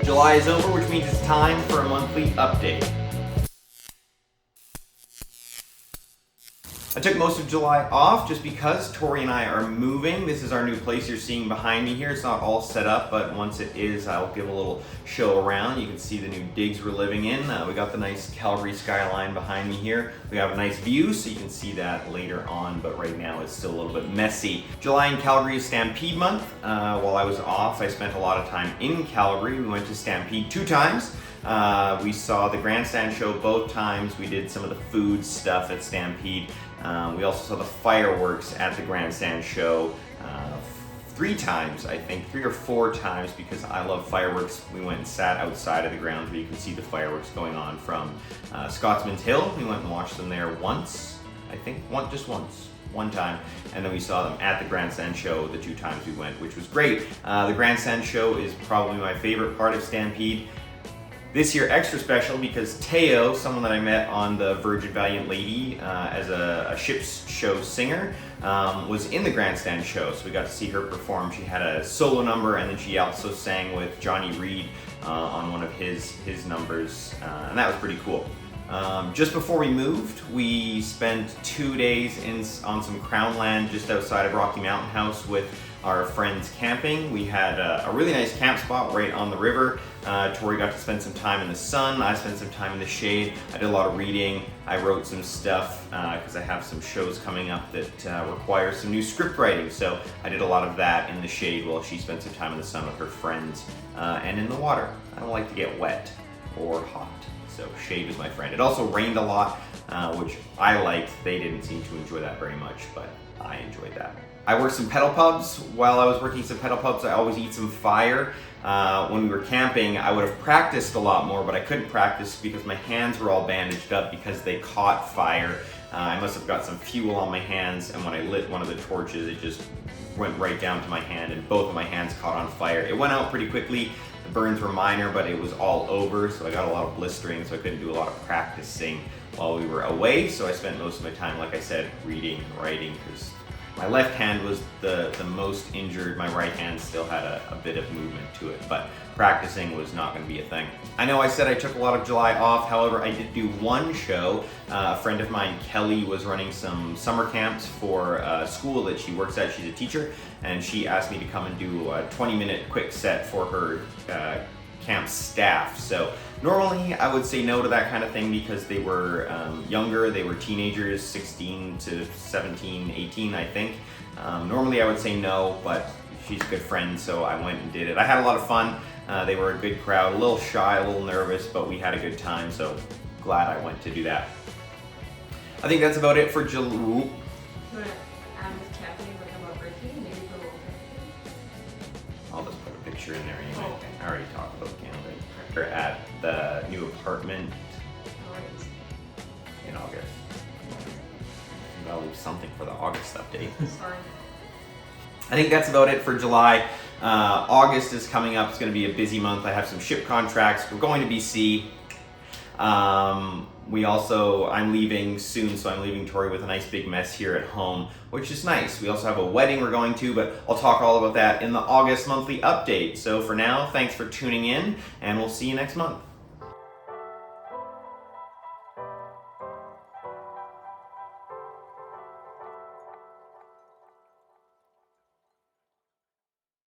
July is over, which means it's time for a monthly update. I took most of July off just because Tori and I are moving. This is our new place you're seeing behind me here. It's not all set up, but once it is, I'll give a little show around. You can see the new digs we're living in. We got the nice Calgary skyline behind me here. We have a nice view, so you can see that later on, but right now it's still a little bit messy. July in Calgary is Stampede month. While I was off, I spent a lot of time in Calgary. We went to Stampede 2 times. We saw the grandstand show both times. We did some of the food stuff at Stampede. We also saw the fireworks at the grandstand show 3 times, I think, 3 or 4 times, because I love fireworks. We went and sat outside of the grounds where you can see the fireworks going on from Scotsman's Hill. We went and watched them there once, I think, just once. One time, and then we saw them at the grandstand show the 2 times we went, which was great. The grandstand show is probably my favorite part of Stampede. This year extra special because Teo, someone that I met on the Virgin Valiant Lady as a ship's show singer, was in the grandstand show, so we got to see her perform. She had a solo number, and then she also sang with Johnny Reed on one of his numbers, and that was pretty cool. Just before we moved, we spent 2 days on some crown land just outside of Rocky Mountain House with our friends camping. We had a really nice camp spot right on the river. Tori got to spend some time in the sun. I spent some time in the shade. I did a lot of reading. I wrote some stuff because I have some shows coming up that require some new script writing. So I did a lot of that in the shade while she spent some time in the sun with her friends and in the water. I don't like to get wet or hot, so shade was my friend. It also rained a lot, which I liked. They didn't seem to enjoy that very much, but I enjoyed that. I worked some pedal pubs. While I was working some pedal pubs, I always eat some fire. When we were camping, I would have practiced a lot more, but I couldn't practice because my hands were all bandaged up because they caught fire. I must have got some fuel on my hands, and when I lit one of the torches, it just went right down to my hand, and both of my hands caught on fire. It went out pretty quickly. The burns were minor, but it was all over, so I got a lot of blistering, so I couldn't do a lot of practicing while we were away. So I spent most of my time, like I said, reading, writing, because my left hand was the most injured. My right hand still had a bit of movement to it, but practicing was not going to be a thing. I know I said I took a lot of July off. However, I did do one show. A friend of mine, Kelly, was running some summer camps for a school that she works at. She's a teacher, and she asked me to come and do a 20-minute quick set for her camp staff. So normally I would say no to that kind of thing because they were younger, they were teenagers, 16 to 17, 18, I think. Normally I would say no, but she's a good friend, so I went and did it. I had a lot of fun. They were a good crowd, a little shy, a little nervous, but we had a good time, so glad I went to do that. I think that's about it for July. I'll just put a picture in there anyway. Oh, okay. I already talked about camping. We're at the new apartment in August. I'll leave something for the August update. Sorry. I think that's about it for July. August is coming up. It's going to be a busy month. I have some ship contracts. We're going to BC. I'm leaving soon, so I'm leaving Tori with a nice big mess here at home, which is nice. We also have a wedding we're going to, but I'll talk all about that in the August monthly update. So for now, thanks for tuning in, and we'll see you next month.